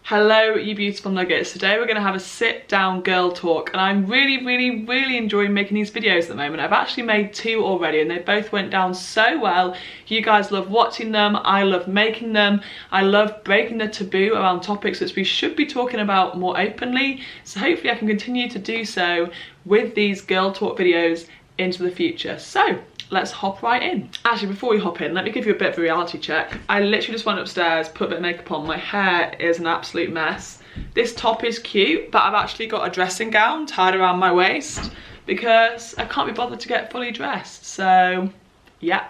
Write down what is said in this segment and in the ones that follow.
Hello you beautiful nuggets. Today we're going to have a sit down girl talk and I'm really enjoying making these videos at the moment. I've actually made 2 already and they both went down so well. You guys love watching them, I love making them, I love breaking the taboo around topics which we should be talking about more openly, so hopefully I can continue to do so with these girl talk videos into the future. So let's hop right in. Actually, before we hop in, let me give you a bit of a reality check. I literally just went upstairs, put a bit of makeup on. My hair is an absolute mess. This top is cute, but I've actually got a dressing gown tied around my waist because I can't be bothered to get fully dressed. So, yeah.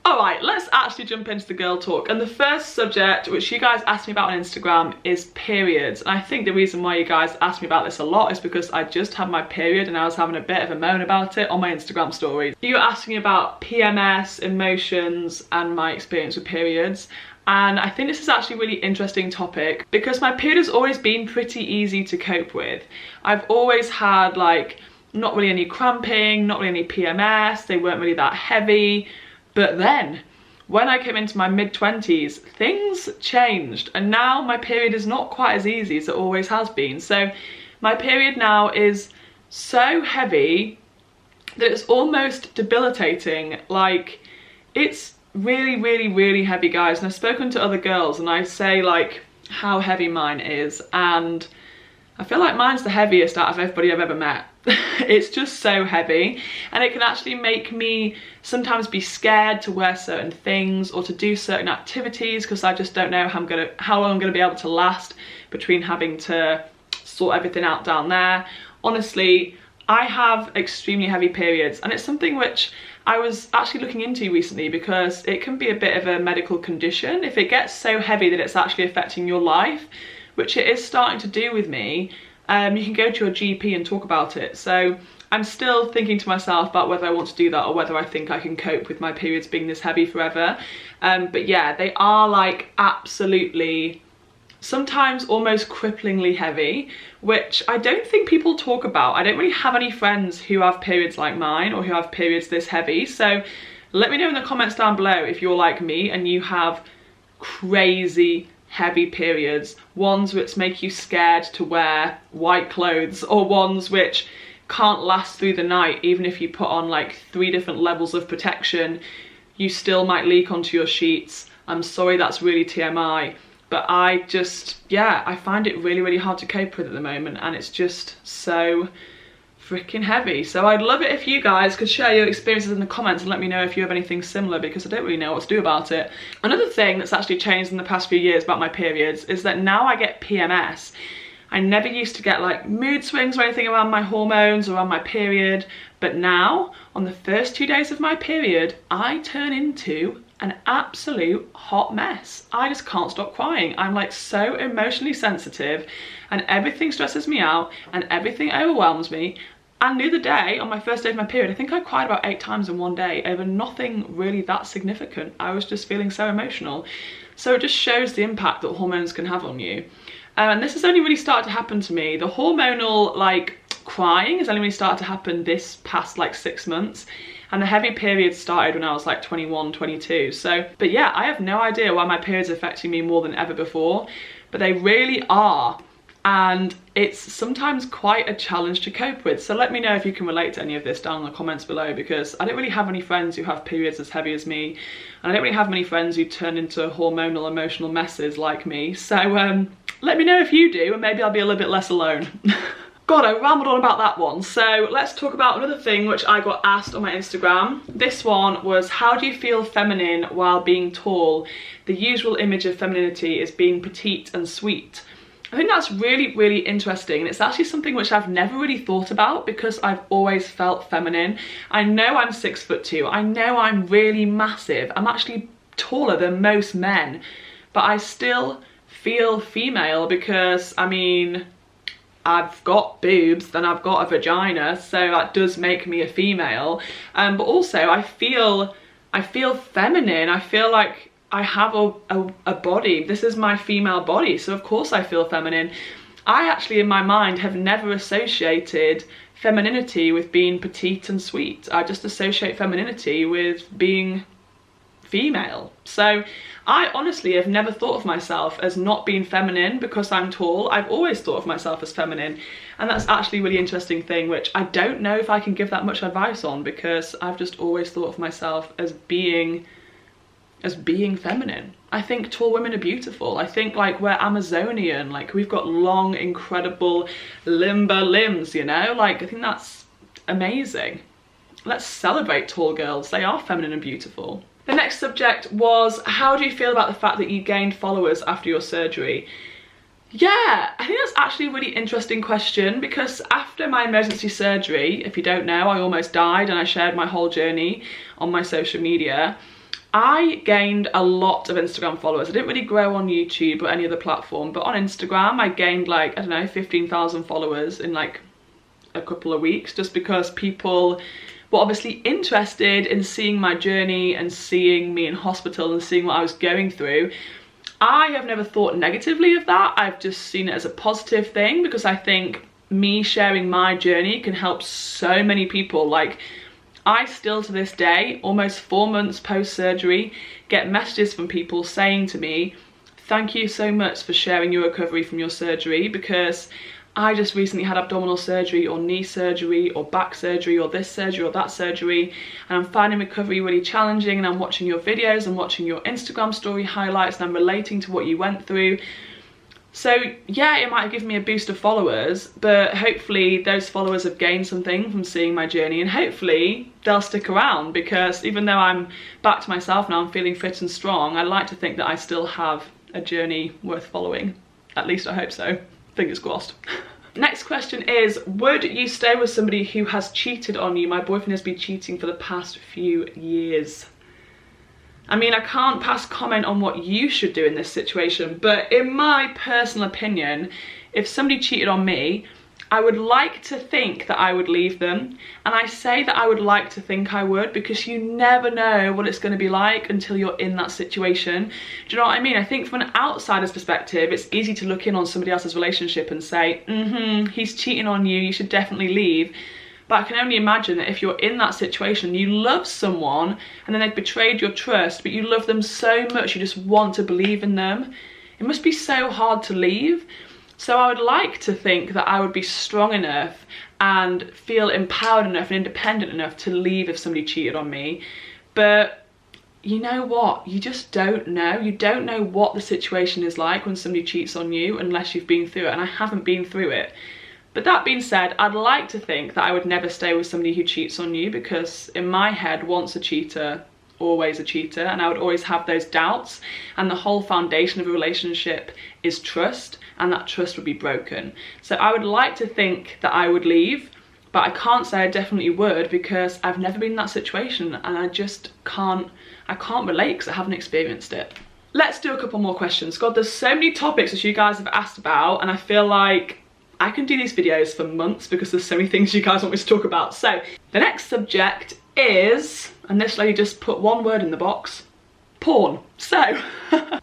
Alright, let's actually jump into the girl talk. And the first subject, which you guys asked me about on Instagram, is periods. And I think the reason why you guys asked me about this a lot is because I just had my period and I was having a bit of a moan about it on my Instagram stories. You were asking about PMS, emotions, and my experience with periods. And I think this is actually a really interesting topic because my period has always been pretty easy to cope with. I've always had like not really any cramping, not really any PMS, they weren't really that heavy. But then, when I came into my mid-20s, things changed and now my period is not quite as easy as it always has been. So my period now is so heavy that it's almost debilitating. Like, it's really heavy, guys. And I've spoken to other girls and I say like how heavy mine is, and I feel like mine's the heaviest out of everybody I've ever met. It's just so heavy and it can actually make me sometimes be scared to wear certain things or to do certain activities because I just don't know how long I'm gonna be able to last between having to sort everything out down there. Honestly, I have extremely heavy periods and it's something which I was actually looking into recently because it can be a bit of a medical condition. If it gets so heavy that it's actually affecting your life, which it is starting to do with me, you can go to your GP and talk about it. So I'm still thinking to myself about whether I want to do that or whether I think I can cope with my periods being this heavy forever. But yeah, they are like absolutely, sometimes almost cripplingly heavy, which I don't think people talk about. I don't really have any friends who have periods like mine or who have periods this heavy. So let me know in the comments down below if you're like me and you have crazy heavy periods, ones which make you scared to wear white clothes or ones which can't last through the night. Even if you put on like 3 different levels of protection, you still might leak onto your sheets. I'm sorry, that's really TMI, but I just, yeah, I find it really hard to cope with at the moment and it's just so freaking heavy. So I'd love it if you guys could share your experiences in the comments and let me know if you have anything similar because I don't really know what to do about it. Another thing that's actually changed in the past few years about my periods is that now I get PMS. I never used to get like mood swings or anything around my hormones or around my period, but now on the first 2 days of my period I turn into an absolute hot mess. I just can't stop crying. I'm like so emotionally sensitive and everything stresses me out and everything overwhelms me. And the other day, on my first day of my period, I think I cried about 8 times in one day over nothing really that significant. I was just feeling so emotional. So it just shows the impact that hormones can have on you. And this has only really started to happen to me. The hormonal like crying has only really started to happen this past like 6 months. And the heavy periods started when I was like 21, 22. So, but yeah, I have no idea why my periods are affecting me more than ever before, but they really are. And it's sometimes quite a challenge to cope with. So let me know if you can relate to any of this down in the comments below, because I don't really have any friends who have periods as heavy as me. And I don't really have many friends who turn into hormonal, emotional messes like me. So let me know if you do, and maybe I'll be a little bit less alone. God, I rambled on about that one. So let's talk about another thing which I got asked on my Instagram. This one was, how do you feel feminine while being tall? The usual image of femininity is being petite and sweet. I think that's really interesting, and it's actually something which I've never really thought about because I've always felt feminine. I know I'm 6'2", I know I'm really massive, I'm actually taller than most men, but I still feel female because, I mean, I've got boobs, then I've got a vagina, so that does make me a female. But also I feel feminine. I feel like I have a body. This is my female body, so of course I feel feminine. I actually in my mind have never associated femininity with being petite and sweet. I just associate femininity with being female. So I honestly have never thought of myself as not being feminine because I'm tall. I've always thought of myself as feminine, and that's actually a really interesting thing, which I don't know if I can give that much advice on, because I've just always thought of myself as being feminine. I think tall women are beautiful. I think like we're Amazonian, like we've got long, incredible limber limbs, you know, like I think that's amazing. Let's celebrate tall girls. They are feminine and beautiful. The next subject was, how do you feel about the fact that you gained followers after your surgery? Yeah, I think that's actually a really interesting question, because after my emergency surgery, if you don't know, I almost died, and I shared my whole journey on my social media. I gained a lot of Instagram followers. I didn't really grow on YouTube or any other platform, but on Instagram I gained like, I don't know, 15,000 followers in like a couple of weeks, just because people were obviously interested in seeing my journey and seeing me in hospital and seeing what I was going through. I have never thought negatively of that. I've just seen it as a positive thing, because I think me sharing my journey can help so many people. Like, I still to this day, almost 4 months post-surgery, get messages from people saying to me, thank you so much for sharing your recovery from your surgery, because I just recently had abdominal surgery or knee surgery or back surgery or this surgery or that surgery, and I'm finding recovery really challenging, and I'm watching your videos and watching your Instagram story highlights, and I'm relating to what you went through. So yeah, it might have given me a boost of followers, but hopefully those followers have gained something from seeing my journey, and hopefully they'll stick around, because even though I'm back to myself now, I'm feeling fit and strong, I like to think that I still have a journey worth following. At least I hope so. Fingers crossed. Next question is, would you stay with somebody who has cheated on you? My boyfriend has been cheating for the past few years. I mean, I can't pass comment on what you should do in this situation, but in my personal opinion, if somebody cheated on me, I would like to think that I would leave them. And I say that I would like to think I would, because you never know what it's going to be like until you're in that situation. Do you know what I mean? I think from an outsider's perspective, it's easy to look in on somebody else's relationship and say, he's cheating on you, you should definitely leave. But I can only imagine that if you're in that situation, you love someone and then they've betrayed your trust, but you love them so much you just want to believe in them. It must be so hard to leave. So I would like to think that I would be strong enough and feel empowered enough and independent enough to leave if somebody cheated on me. But you know what? You just don't know. You don't know what the situation is like when somebody cheats on you unless you've been through it, and I haven't been through it. But that being said, I'd like to think that I would never stay with somebody who cheats on you, because in my head, once a cheater, always a cheater, and I would always have those doubts, and the whole foundation of a relationship is trust, and that trust would be broken. So I would like to think that I would leave, but I can't say I definitely would, because I've never been in that situation, and I just can't relate because I haven't experienced it. Let's do a couple more questions. God, there's so many topics that you guys have asked about, and I feel like I can do these videos for months because there's so many things you guys want me to talk about. So the next subject is, and this lady just put one word in the box, porn. So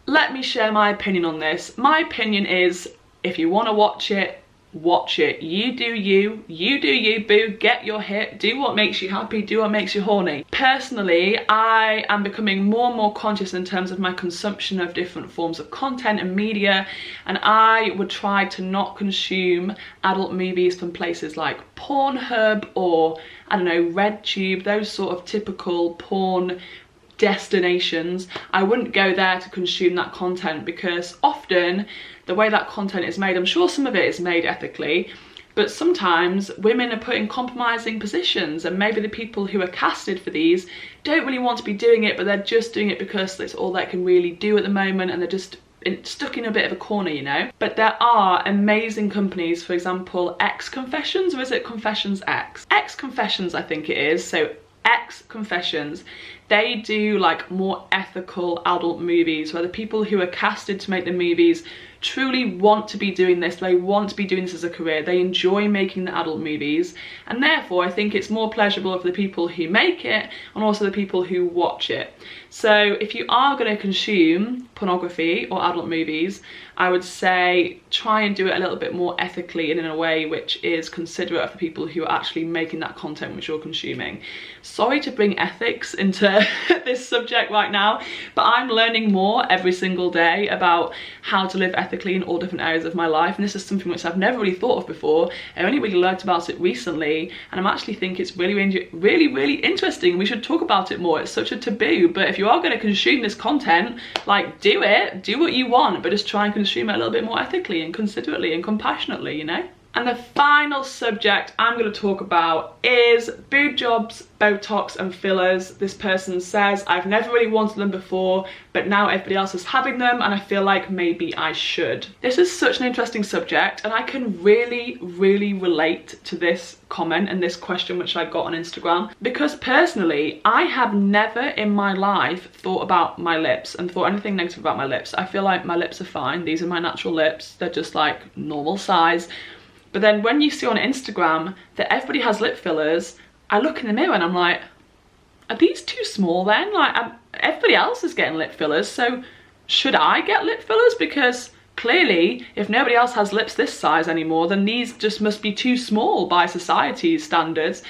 let me share my opinion on this. My opinion is, if you want to watch it, watch it. You do you, boo, get your hit, do what makes you happy, do what makes you horny. Personally, I am becoming more and more conscious in terms of my consumption of different forms of content and media, and I would try to not consume adult movies from places like Pornhub or, I don't know, RedTube, those sort of typical porn destinations. I wouldn't go there to consume that content, because often the way that content is made, I'm sure some of it is made ethically, but sometimes women are put in compromising positions, and maybe the people who are casted for these don't really want to be doing it, but they're just doing it because it's all they can really do at the moment, and they're just stuck in a bit of a corner, you know. But there are amazing companies, for example, X Confessions, or is it Confessions X? X Confessions, I think it is. So X Confessions, they do like more ethical adult movies, where the people who are casted to make the movies truly want to be doing this. They want to be doing this as a career. They enjoy making the adult movies, and therefore I think it's more pleasurable for the people who make it and also the people who watch it. So if you are going to consume pornography or adult movies, I would say try and do it a little bit more ethically and in a way which is considerate of the people who are actually making that content which you're consuming. Sorry to bring ethics into this subject right now, but I'm learning more every single day about how to live ethically in all different areas of my life, and this is something which I've never really thought of before. I only really learned about it recently, and I'm actually think it's really interesting. We should talk about it more. It's such a taboo, but if you are going to consume this content, like, do what you want, but just try and consume it a little bit more ethically and considerately and compassionately, you know? And the final subject I'm going to talk about is boob jobs, Botox and fillers. This person says, I've never really wanted them before, but now everybody else is having them and I feel like maybe I should. This is such an interesting subject, and I can really relate to this comment and this question which I got on Instagram, because personally I have never in my life thought about my lips and thought anything negative about my lips. I feel like my lips are fine. These are my natural lips. They're just like normal size. But then when you see on Instagram that everybody has lip fillers, I look in the mirror and I'm like, are these too small then? Like, everybody else is getting lip fillers, so should I get lip fillers? Because clearly, if nobody else has lips this size anymore, then these just must be too small by society's standards.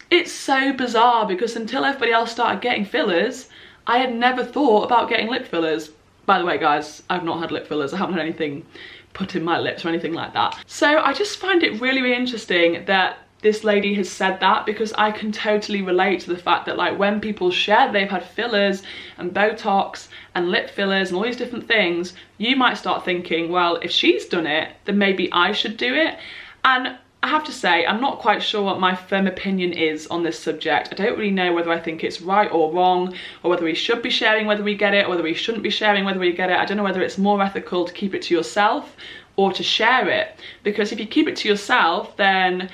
It's so bizarre, because until everybody else started getting fillers, I had never thought about getting lip fillers. By the way, guys, I've not had lip fillers. I haven't had anything put in my lips or anything like that. So I just find it really interesting that this lady has said that, because I can totally relate to the fact that, like, when people share they've had fillers and Botox and lip fillers and all these different things, you might start thinking, well, if she's done it, then maybe I should do it. And I have to say, I'm not quite sure what my firm opinion is on this subject. I don't really know whether I think it's right or wrong, or whether we should be sharing whether we get it, or whether we shouldn't be sharing whether we get it. I don't know whether it's more ethical to keep it to yourself or to share it. Because if you keep it to yourself, then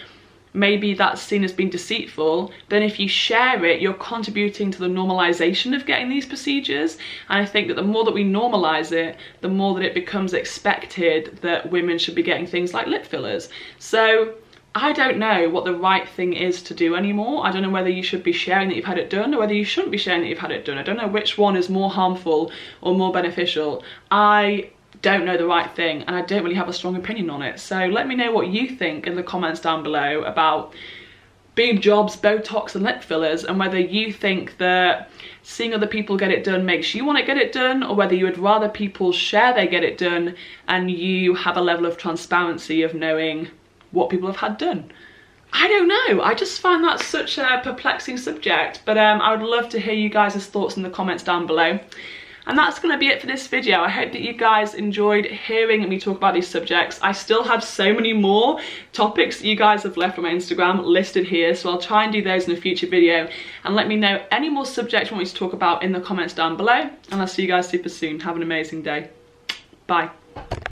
maybe that's seen as being deceitful. Then if you share it, you're contributing to the normalization of getting these procedures. And I think that the more that we normalize it, the more that it becomes expected that women should be getting things like lip fillers. So I don't know what the right thing is to do anymore. I don't know whether you should be sharing that you've had it done, or whether you shouldn't be sharing that you've had it done. I don't know which one is more harmful or more beneficial. I don't know the right thing, and I don't really have a strong opinion on it. So let me know what you think in the comments down below about boob jobs, Botox and lip fillers, and whether you think that seeing other people get it done makes you want to get it done, or whether you would rather people share they get it done and you have a level of transparency of knowing what people have had done. I don't know. I just find that such a perplexing subject, but I would love to hear you guys' thoughts in the comments down below. And that's going to be it for this video. I hope that you guys enjoyed hearing me talk about these subjects. I still have so many more topics that you guys have left from my Instagram listed here, so I'll try and do those in a future video. And let me know any more subjects you want me to talk about in the comments down below. And I'll see you guys super soon. Have an amazing day. Bye.